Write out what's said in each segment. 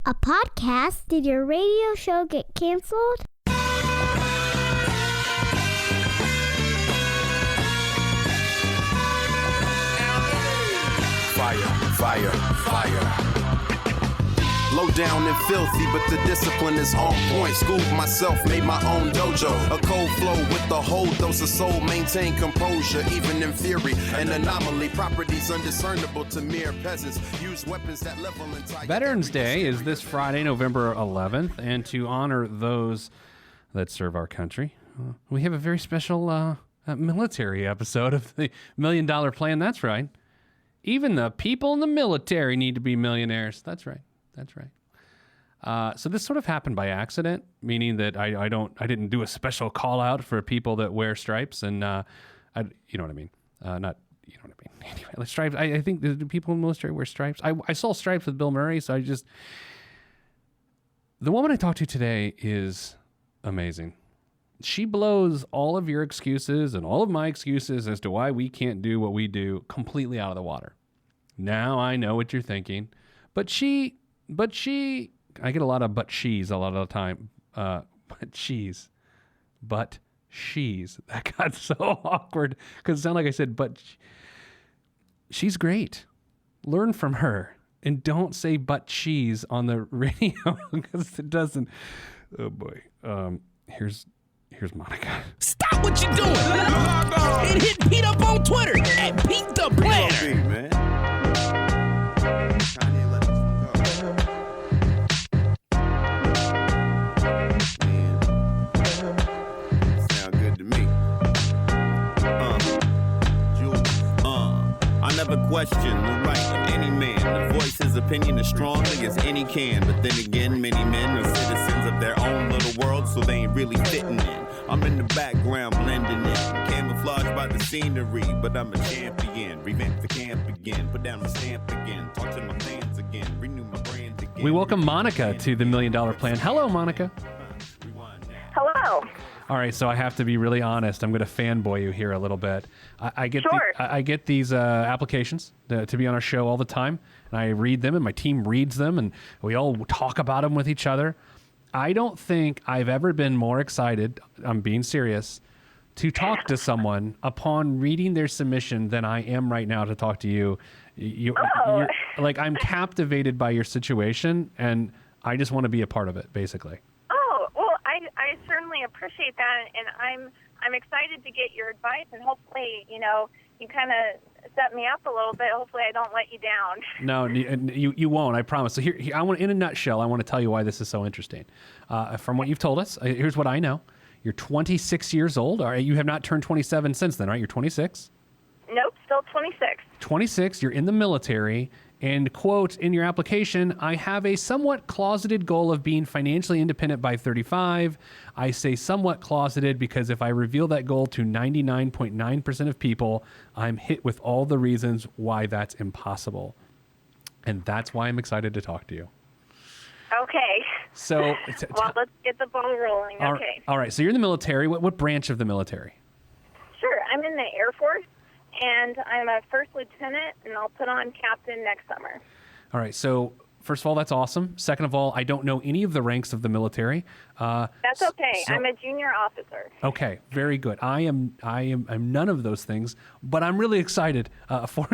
A podcast? Did your radio show get canceled? Fire. Low down and filthy, but the discipline is on point. Schooled myself, made my own dojo. A cold flow with the whole dose of soul. Maintain composure, even in theory. An anomaly, properties undiscernible to mere peasants. Use weapons that level entire... Veterans Day is this Friday, November 11th. And to honor those that serve our country, we have a very special military episode of the $1 Million Plan. That's right. Even the people in the military need to be millionaires. That's right. So this sort of happened by accident, meaning that I didn't do a special call out for people that wear stripes, and you know what I mean. Not you know what I mean. Anyway, like stripes. I think the people in the military wear stripes. I saw stripes with Bill Murray, so the woman I talked to today is amazing. She blows all of your excuses and all of my excuses as to why we can't do what we do completely out of the water. Now I know what you're thinking, but she, I get a lot of but she's a lot of the time. But she's. That got so awkward because it sounded like I said, she's great. Learn from her and don't say but she's on the radio because it doesn't. Oh boy. Here's Monica. Stop what you're doing and hit Pete up on Twitter at Pete the Planner. I never question the right of any man to voice his opinion as strongly as any can. But then again, many men are citizens of their own little world, so they ain't really fitting in. I'm in the background blending in, camouflaged by the scenery, but I'm a champion. Revamp the camp again, put down my stamp again, talk to my fans again, renew my brand again. We welcome Monica to the $1 Million Plan. Hello, Monica. Hello. All right, so I have to be really honest. I'm going to fanboy you here a little bit. I get Sure. I get these applications to be on our show all the time, and I read them, and my team reads them, and we all talk about them with each other. I don't think I've ever been more excited, I'm being serious, to talk to someone upon reading their submission than I am right now to talk to you. You're, like, I'm captivated by your situation, and I just want to be a part of it, basically. I certainly appreciate that, and I'm excited to get your advice, and hopefully, you kind of set me up a little bit. Hopefully, I don't let you down. No, you won't. I promise. So here, I want, in a nutshell, I want to tell you why this is so interesting. From what you've told us, here's what I know. You're 26 years old. All right, you have not turned 27 since then, right? You're 26. Nope, still 26. 26. You're in the military. And, quote, in your application, I have a somewhat closeted goal of being financially independent by 35. I say somewhat closeted because if I reveal that goal to 99.9% of people, I'm hit with all the reasons why that's impossible. And that's why I'm excited to talk to you. Okay. So, well, let's get the ball rolling. Okay. All right. So you're in the military. What branch of the military? Sure. I'm in the Air Force. And I'm a first lieutenant, and I'll put on captain next summer. All right. So, first of all, that's awesome. Second of all, I don't know any of the ranks of the military. That's okay. I'm a junior officer. Okay. Very good. I'm none of those things, but I'm really excited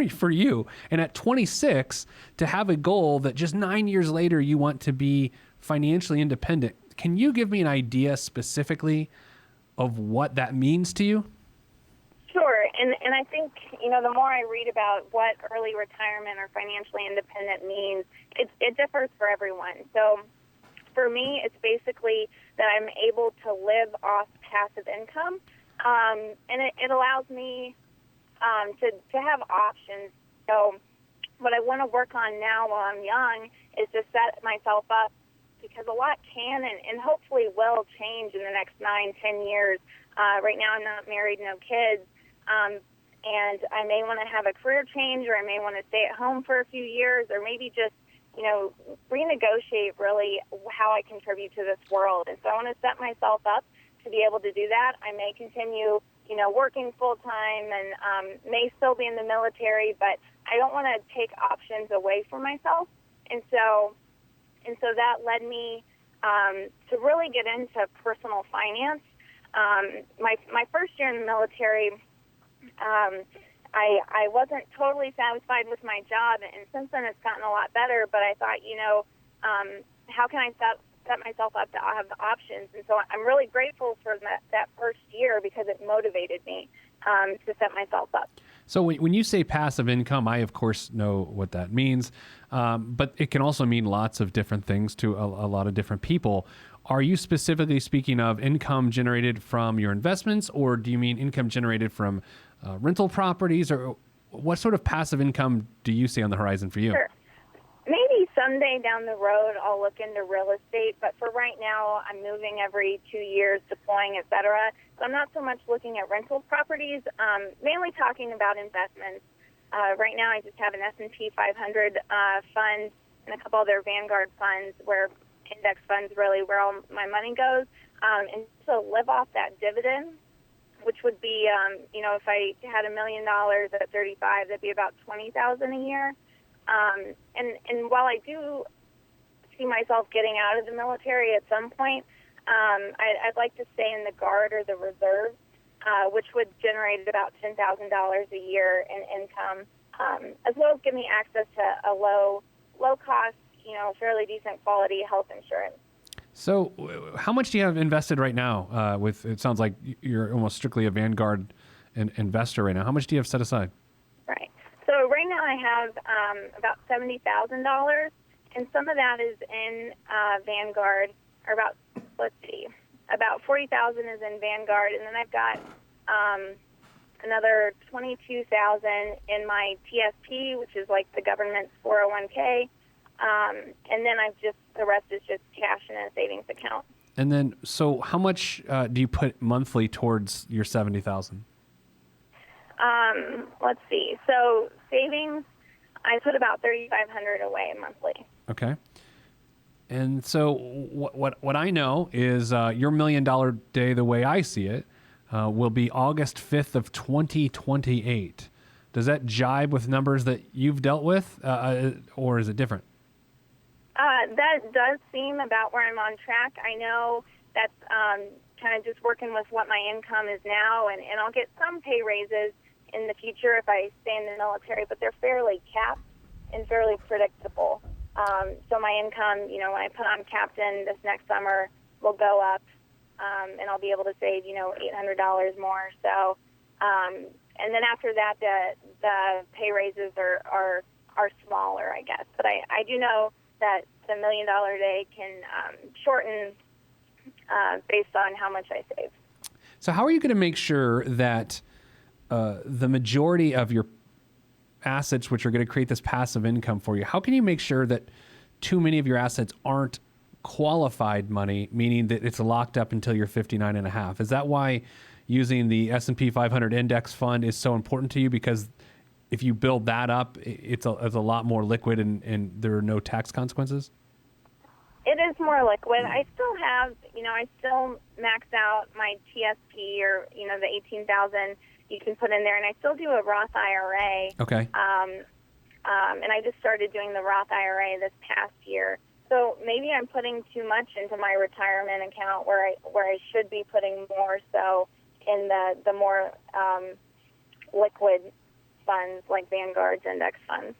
for you. And at 26, to have a goal that just 9 years later you want to be financially independent. Can you give me an idea specifically of what that means to you? Sure, and I think, the more I read about what early retirement or financially independent means, it differs for everyone. So for me, it's basically that I'm able to live off passive income, and it allows me to have options. So what I want to work on now while I'm young is to set myself up, because a lot can and hopefully will change in the next 9-10 years. Right now I'm not married, no kids. And I may want to have a career change, or I may want to stay at home for a few years, or maybe just, renegotiate really how I contribute to this world. And so I want to set myself up to be able to do that. I may continue, working full time and may still be in the military, but I don't want to take options away from myself. And so and so that led me to really get into personal finance. My first year in the military, I wasn't totally satisfied with my job, and since then it's gotten a lot better. But I thought, how can I set myself up to have the options? And so I'm really grateful for that first year because it motivated me to set myself up. So when you say passive income, I of course know what that means, but it can also mean lots of different things to a lot of different people. Are you specifically speaking of income generated from your investments, or do you mean income generated from rental properties, or what sort of passive income do you see on the horizon for you? Sure. Maybe someday down the road I'll look into real estate, but for right now I'm moving every 2 years, deploying, et cetera. So I'm not so much looking at rental properties, mainly talking about investments. Right now I just have an S&P 500 fund and a couple other Vanguard funds, where index funds really where all my money goes, and to live off that dividend, which would be, if I had $1 million at 35, that'd be about $20,000 a year. And while I do see myself getting out of the military at some point, I'd like to stay in the Guard or the Reserve, which would generate about $10,000 a year in income, as well as give me access to a low cost, fairly decent quality health insurance. So how much do you have invested right now? It sounds like you're almost strictly a Vanguard investor right now. How much do you have set aside? Right. So right now I have about $70,000, and some of that is in Vanguard, or about $40,000 is in Vanguard, and then I've got another $22,000 in my TSP, which is like the government's 401k, and then the rest is just cash in a savings account. And then, so how much do you put monthly towards your $70,000? Let's see. So savings, I put about $3,500 away monthly. Okay. And so what I know is your $1 Million Day, the way I see it, will be August 5th of 2028. Does that jibe with numbers that you've dealt with, or is it different? That does seem about where I'm on track. I know that's kind of just working with what my income is now, and I'll get some pay raises in the future if I stay in the military, but they're fairly capped and fairly predictable. So my income, when I put on captain this next summer, will go up, and I'll be able to save, $800 more. So, and then after that, the pay raises are smaller, I guess. But I do know that the $1 Million Day can shorten based on how much I save. So how are you going to make sure that the majority of your assets, which are going to create this passive income for you, how can you make sure that too many of your assets aren't qualified money, meaning that it's locked up until you're 59 and a half? Is that why using the S&P 500 index fund is so important to you? Because if you build that up, it's a lot more liquid and there are no tax consequences? It is more liquid. I still have, I still max out my TSP, or, the 18,000 you can put in there, and I still do a Roth IRA. Okay. And I just started doing the Roth IRA this past year. So maybe I'm putting too much into my retirement account where I should be putting more so in the more liquid funds like Vanguard's index funds.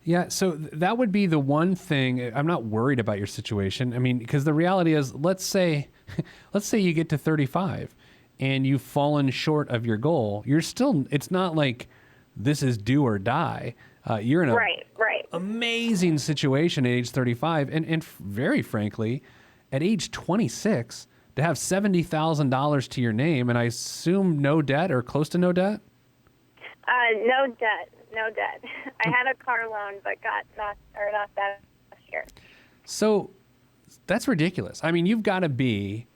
Yeah, so that would be the one thing. I'm not worried about your situation. I mean, because the reality is, let's say you get to 35 and you've fallen short of your goal. It's not like this is do or die. You're in a amazing situation at age 35. And very frankly, at age 26, to have $70,000 to your name, and I assume no debt or close to no debt? No debt. I had a car loan, but not that last year. So that's ridiculous. I mean, you've got to be,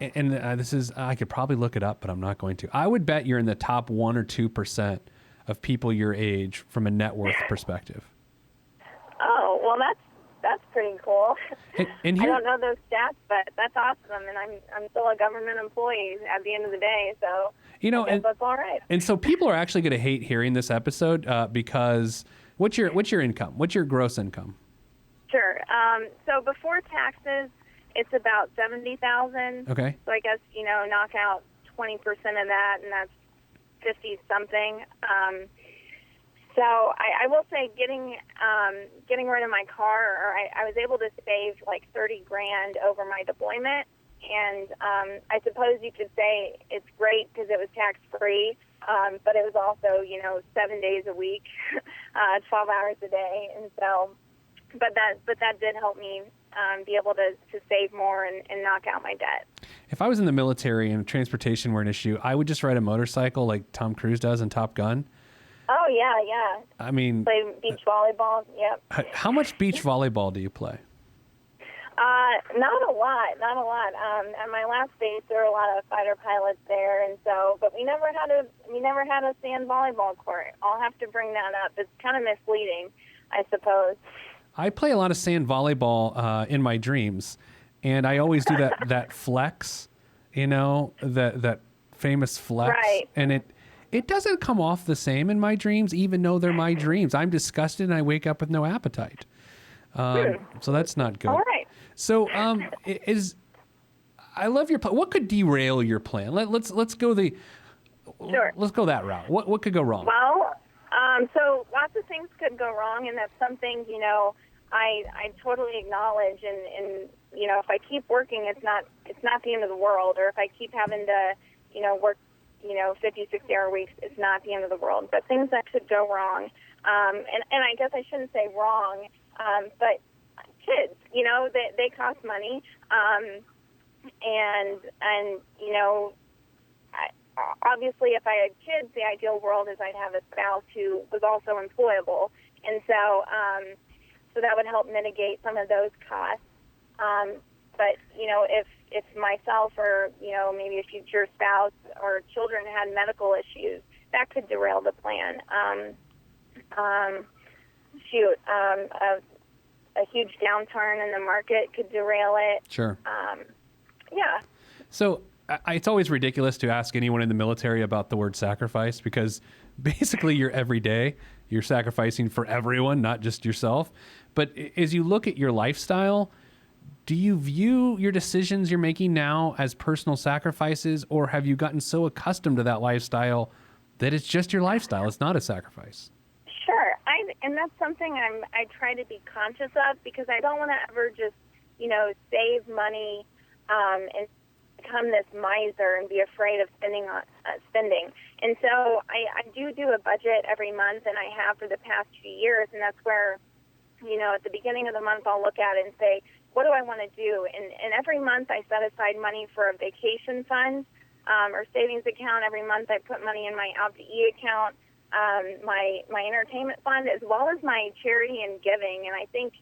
and this is, I could probably look it up, but I'm not going to. I would bet you're in the top 1 or 2% of people your age from a net worth perspective. Oh, well, that's pretty cool. And I don't know those stats, but that's awesome, and I'm still a government employee at the end of the day, so and that's all right. And so people are actually going to hate hearing this episode because what's your income? What's your gross income? Sure. So before taxes, it's about 70,000. Okay. So I guess knock out 20% of that, and that's 50 something. So I will say, getting rid of my car, or I was able to save like 30 grand over my deployment, and I suppose you could say it's great because it was tax free, but it was also 7 days a week, 12 hours a day, and so. But that did help me be able to save more and knock out my debt. If I was in the military and transportation were an issue, I would just ride a motorcycle like Tom Cruise does in Top Gun. Oh, yeah. I mean... Play beach volleyball, yep. How much beach volleyball do you play? Not a lot. At my last base, there were a lot of fighter pilots there, and so, but we never had a sand volleyball court. I'll have to bring that up. It's kind of misleading, I suppose. I play a lot of sand volleyball in my dreams, and I always do that flex, that famous flex, right. And it doesn't come off the same in my dreams, even though they're my dreams. I'm disgusted and I wake up with no appetite. So that's not good. All right. So I love your plan. What could derail your plan? Let's go Sure. Let's go that route. What could go wrong? Well, so lots of things could go wrong, and that's something I totally acknowledge. And if I keep working, it's not the end of the world. Or if I keep having to work 50, 60-hour weeks, it's not the end of the world. But things that could go wrong, and I guess I shouldn't say wrong, but kids, they cost money, and obviously, if I had kids, the ideal world is I'd have a spouse who was also employable, and so that would help mitigate some of those costs. But if myself or maybe a future spouse or children had medical issues, that could derail the plan. A huge downturn in the market could derail it. Sure. Yeah. So it's always ridiculous to ask anyone in the military about the word sacrifice, because basically you're sacrificing for everyone, not just yourself. But as you look at your lifestyle, do you view your decisions you're making now as personal sacrifices, or have you gotten so accustomed to that lifestyle that it's just your lifestyle? It's not a sacrifice. Sure. And that's something I try to be conscious of, because I don't want to ever just, save money and become this miser and be afraid of spending. And so I do a budget every month, and I have for the past few years, and that's where, at the beginning of the month I'll look at it and say, what do I want to do? And every month I set aside money for a vacation fund or savings account. Every month I put money in my out to eat account, my entertainment fund, as well as my charity and giving. And I think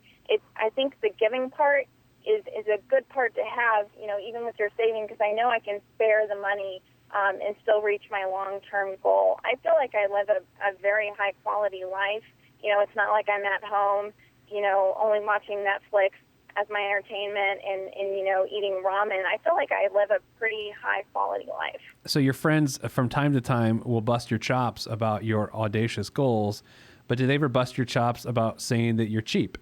the giving part is a good part to have, even with your saving, because I know I can spare the money and still reach my long-term goal. I feel like I live a very high-quality life. It's not like I'm at home, only watching Netflix as my entertainment and eating ramen. I feel like I live a pretty high-quality life. So your friends from time to time will bust your chops about your audacious goals, but do they ever bust your chops about saying that you're cheap?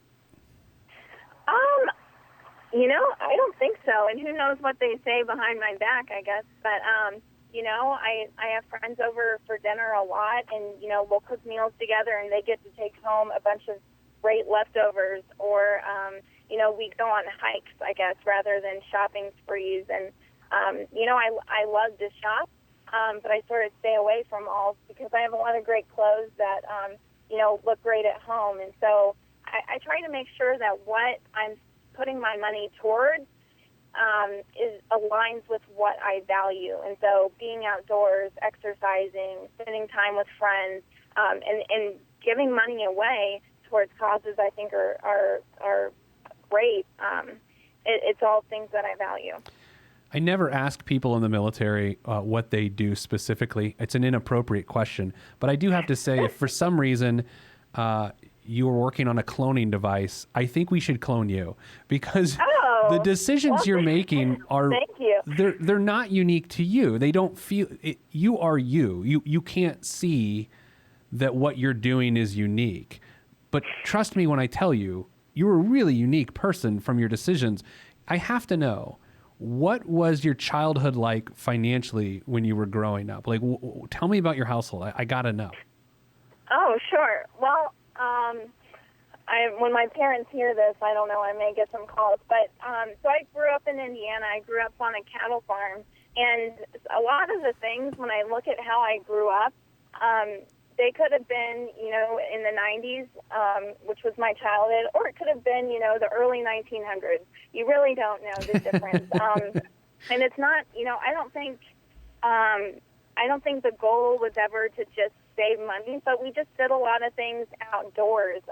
I don't think so. And who knows what they say behind my back, I guess. But, I have friends over for dinner a lot, and, we'll cook meals together, and they get to take home a bunch of great leftovers, or, we go on hikes, I guess, rather than shopping sprees. And, I love to shop, but I sort of stay away from all, because I have a lot of great clothes that, look great at home. And so I try to make sure that what I'm putting my money towards aligns with what I value. And so being outdoors, exercising, spending time with friends, and giving money away towards causes I think are great. It's all things that I value. I never ask people in the military what they do specifically. It's an inappropriate question. But I do have to say, if for some reason you were working on a cloning device, I think we should clone you, because the decisions you're making are they're not unique to you. They don't feel it, you are you. You can't see that what you're doing is unique. But trust me when I tell you, you were a really unique person from your decisions. I have to know, what was your childhood like financially when you were growing up? Like, tell me about your household. I got to know. Oh, sure. Well, when my parents hear this, I don't know, I may get some calls. But so I grew up in Indiana. I grew up on a cattle farm. And a lot of the things, when I look at how I grew up, they could have been, in the 90s, which was my childhood, or it could have been, the early 1900s. You really don't know the difference. And it's not, I don't think the goal was ever to just save money, but we just did a lot of things outdoors.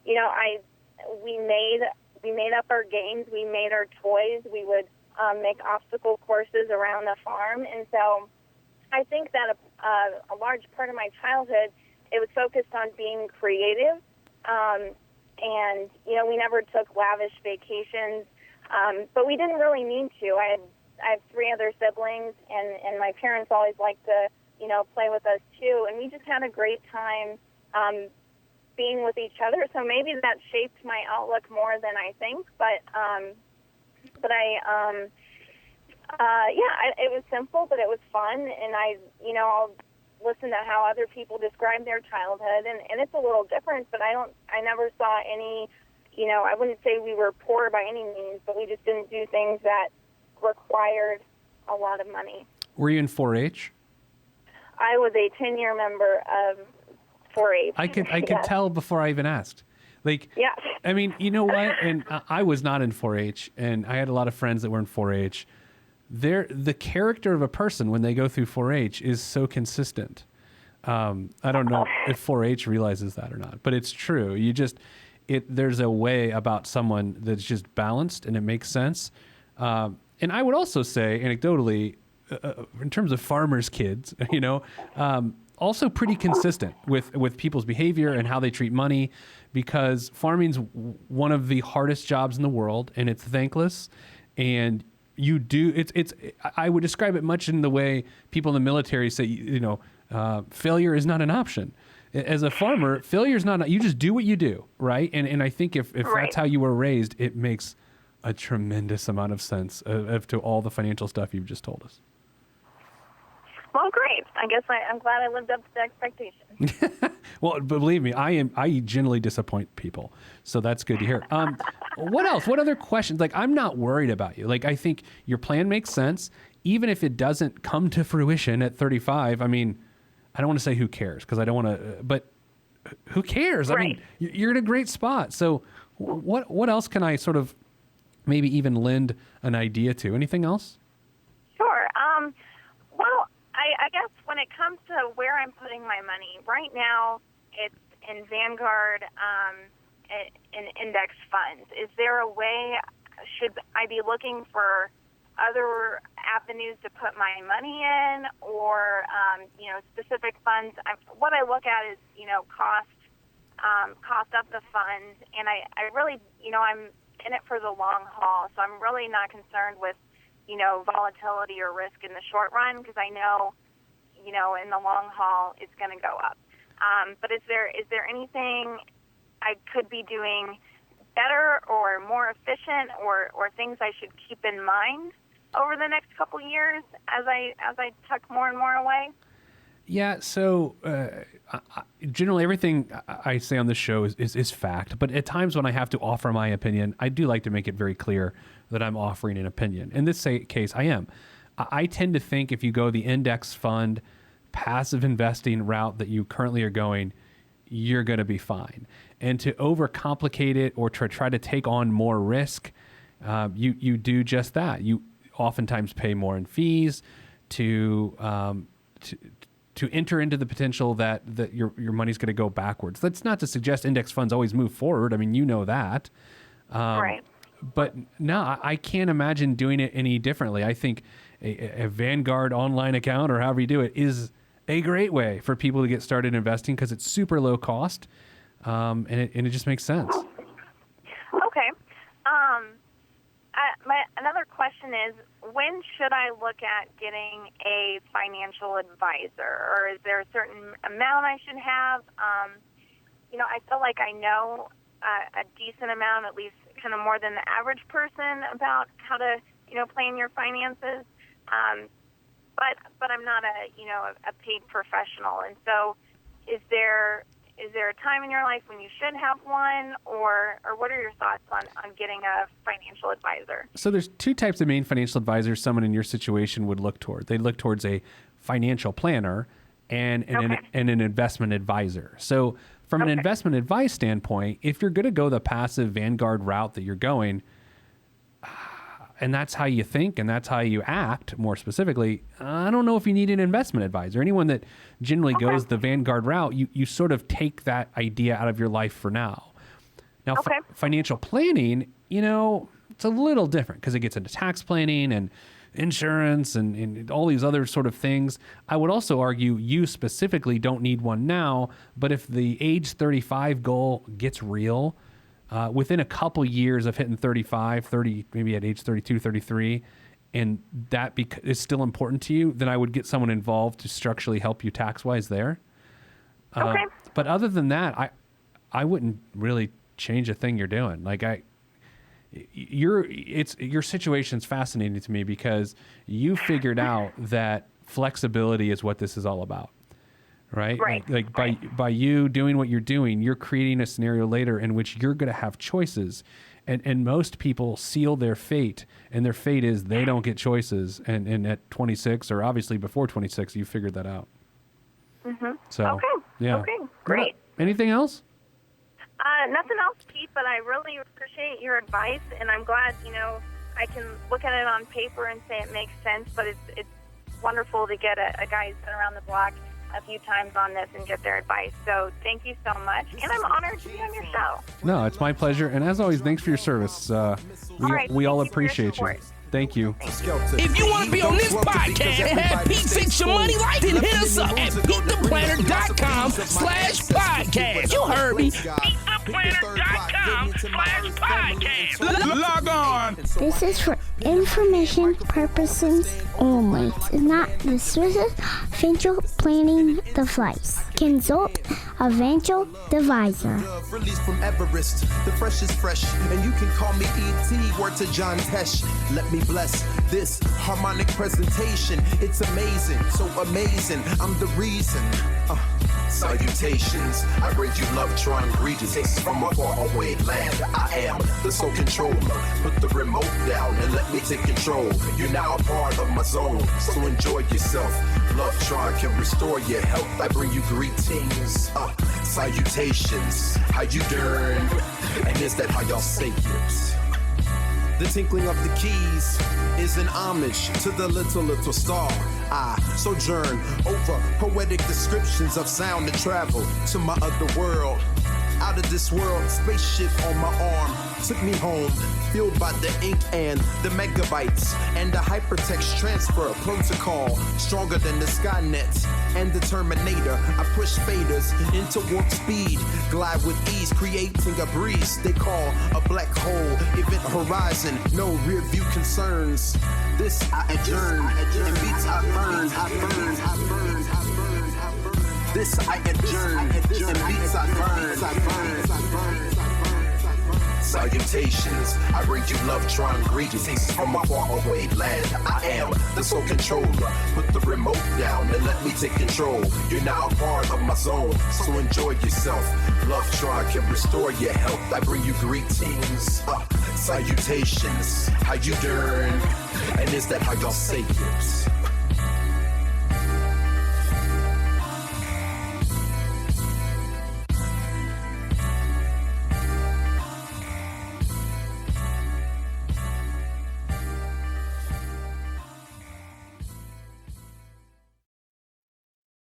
We made up our games, we made our toys, we would make obstacle courses around the farm, and so I think that a large part of my childhood, it was focused on being creative, and we never took lavish vacations, but we didn't really need to. I have 3 other siblings, and my parents always liked to play with us too, and we just had a great time being with each other. So maybe that shaped my outlook more than I think, but it was simple, but it was fun, and I'll listen to how other people describe their childhood, and it's a little different, but I never saw any, I wouldn't say we were poor by any means, but we just didn't do things that required a lot of money. Were you in 4-H? I was a 10-year member of 4-H. I could tell before I even asked. Like, yeah. I mean, you know what? And I was not in 4-H, and I had a lot of friends that were in 4-H. The character of a person when they go through 4-H is so consistent. I don't know if 4-H realizes that or not, but it's true. There's a way about someone that's just balanced and it makes sense. And I would also say, anecdotally, in terms of farmers' kids, also pretty consistent with people's behavior and how they treat money, because farming's one of the hardest jobs in the world, and it's thankless. And I would describe it much in the way people in the military say, failure is not an option. As a farmer, failure is not, you just do what you do, right? And I think if right. That's how you were raised, it makes a tremendous amount of sense to all the financial stuff you've just told us. Well, great. I guess I'm glad I lived up to the expectations. Well, believe me, I generally disappoint people, so that's good to hear. What else? What other questions? Like, I'm not worried about you. Like, I think your plan makes sense, even if it doesn't come to fruition at 35. I mean, I don't want to say who cares, because I don't want to, but who cares? Right. I mean, you're in a great spot. So what else can I sort of maybe even lend an idea to? Anything else? Sure. Well, I guess when it comes to where I'm putting my money, right now it's in Vanguard and index funds. Is there a way, should I be looking for other avenues to put my money in, or, specific funds? What I look at is, cost of the fund, and I really, I'm in it for the long haul, so I'm really not concerned with, volatility or risk in the short run, because I know, in the long haul, it's going to go up. But is there anything I could be doing better or more efficient, or things I should keep in mind over the next couple years as I tuck more and more away? Yeah, so generally everything I say on this show is fact, but at times when I have to offer my opinion, I do like to make it very clear that I'm offering an opinion. In this case, I am. I tend to think if you go the index fund, passive investing route that you currently are going, you're going to be fine. And to overcomplicate it or to try to take on more risk, you do just that. You oftentimes pay more in fees to enter into the potential that your money's going to go backwards. That's not to suggest index funds always move forward. I mean, you know that. Right. But no, I can't imagine doing it any differently. I think a Vanguard online account, or however you do it, is a great way for people to get started investing, because it's super low cost, and it just makes sense. Okay. Another question is, when should I look at getting a financial advisor, or is there a certain amount I should have? I feel like I know a decent amount, at least kind of more than the average person, about how to, plan your finances. But I'm not a paid professional. And so is there a time in your life when you should have one, or what are your thoughts on getting a financial advisor? So there's two types of main financial advisors someone in your situation would look toward. They look towards a financial planner and an investment advisor. So from an investment advice standpoint, if you're going to go the passive Vanguard route that you're going, and that's how you think and that's how you act, more specifically, I don't know if you need an investment advisor. Anyone that generally goes the Vanguard route, you sort of take that idea out of your life for now. Now, financial planning, it's a little different because it gets into tax planning and insurance and all these other sort of things. I would also argue you specifically don't need one now, but if the age 35 goal gets real, within a couple years of hitting 35, 30, maybe at age 32, 33, and that is still important to you, then I would get someone involved to structurally help you tax-wise there. But other than that, I wouldn't really change a thing you're doing. Like your situation's fascinating to me because you figured out that flexibility is what this is all about. Right? By you doing what you're doing, you're creating a scenario later in which you're going to have choices. And most people seal their fate, and their fate is they don't get choices. And at 26, or obviously before 26, you figured that out. Mm-hmm. So, yeah. Okay, great. Anything else? Nothing else, Pete, but I really appreciate your advice, and I'm glad, I can look at it on paper and say it makes sense, but it's wonderful to get a guy who's been around the block a few times on this and get their advice. So thank you so much. And I'm honored to be on your show. No, it's my pleasure. And as always, thanks for your service. We all appreciate you. Thank you. If you want to be on this podcast and have Pete fix your money life, then hit us up at PeteThePlanner.com/podcast. You heard me. PeteThePlanner.com/podcast. Log on. This is for information purposes only. It's not the Swiss financial planning device. Consult a financial advisor. Released from Everest, the fresh is fresh, and you can call me E.T. Word to John Tesh. Let me bless this harmonic presentation. It's amazing, so amazing. I'm the reason. Salutations, I bring you love, trying greetings from a faraway land. I am the sole controller. Put the remote down and let me take control. You're now a part of my zone, so enjoy yourself. Love Tron can restore your health. I bring you greetings, salutations. How you doing? And is that how y'all say it? The tinkling of the keys is an homage to the little star. I sojourn over poetic descriptions of sound and travel to my other world. Out of this world, spaceship on my arm took me home, fueled by the ink and the megabytes and the hypertext transfer protocol, stronger than the Skynet and the Terminator. I push faders into warp speed, glide with ease, creating a breeze they call a black hole. Event horizon, no rear view concerns. This I adjourn, and beats I burn. This I adjourn, and beats I burn. Salutations, I bring you love, trying greetings from a faraway land. I am the sole controller. Put the remote down and let me take control. You're now a part of my zone, so enjoy yourself. Love Tron can restore your health. I bring you greetings, salutations. How you doing? And is that how y'all say it?